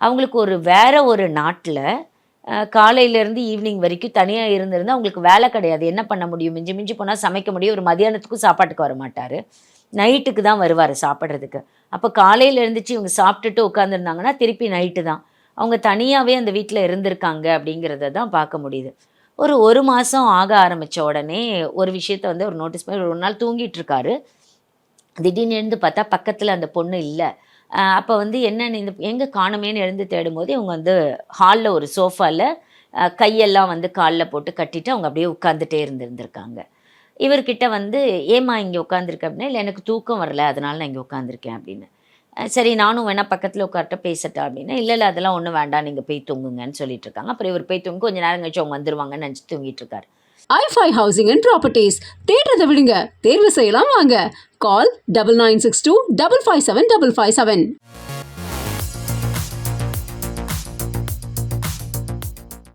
அவங்களுக்கு வேற ஒரு நாட்டில காலையிலேருந்து ஈவினிங் வரைக்கும் தனியா இருந்திருந்தா அவங்களுக்கு வேலை கிடையாது. என்ன பண்ண முடியும்? மிஞ்சி மிஞ்சி போனா சமைக்க முடியும். ஒரு மதியானத்துக்கும் சாப்பாட்டுக்கு வரமாட்டாரு. நைட்டுக்கு தான் வருவாரு சாப்பிடுறதுக்கு. அப்ப காலையில எழுந்திரிச்சு இவங்க சாப்பிட்டுட்டு உட்காந்துருந்தாங்கன்னா, திருப்பி நைட்டு தான். அவங்க தனியாவே அந்த வீட்ல இருந்திருக்காங்க அப்படிங்கிறத தான் பார்க்க முடியுது. ஒரு 1 மாசம் ஆக ஆரம்பிச்ச உடனே ஒரு விஷயத்த வந்து அவர் நோட்டீஸ் பண்ணி ஒரு நாள் தூங்கிட்டு இருக்காரு. திடீர்னு எழுந்து பார்த்தா பக்கத்துல அந்த பொண்ணு இல்ல. அப்ப வந்து என்னன்னு எங்க காணோமேன்னு எழுந்து தேடும்போது, இவங்க வந்து ஹால்ல ஒரு சோஃபால கையெல்லாம் வந்து கால்ல போட்டு கட்டிட்டு அவங்க அப்படியே உட்கார்ந்துட்டே இருந்திருந்திருக்காங்க. இவர்கிட்ட வந்து "ஏம்மா இங்க உட்காந்துருக்க?" அப்படின்னா, "இல்ல எனக்கு தூக்கம் வரல. அதனால நான் இங்க உட்காந்துருக்கேன்" அப்படின்னு. சரி நானும் வேணா பக்கத்துல உட்காரட்டா பேசட்டா?" அப்படின்னா, "இல்ல, இல்ல அதெல்லாம் ஒண்ணும் வேண்டாம். நீங்க போய் தூங்குங்கன்னு" சொல்லிட்டு இருக்காங்க. அப்புறம் இவர் போய் தூங்கி கொஞ்ச நேரம் கழிச்சு அவங்க வந்துருவாங்கன்னு நெனச்சு தூங்கிட்டு இருக்காரு. i5 ஹவுசிங் அண்ட் ப்ராப்பர்ட்டிஸ் தேடுறதை விடுங்க, தேர்வு செய்யலாம் வாங்க. கால் 9962 557 557.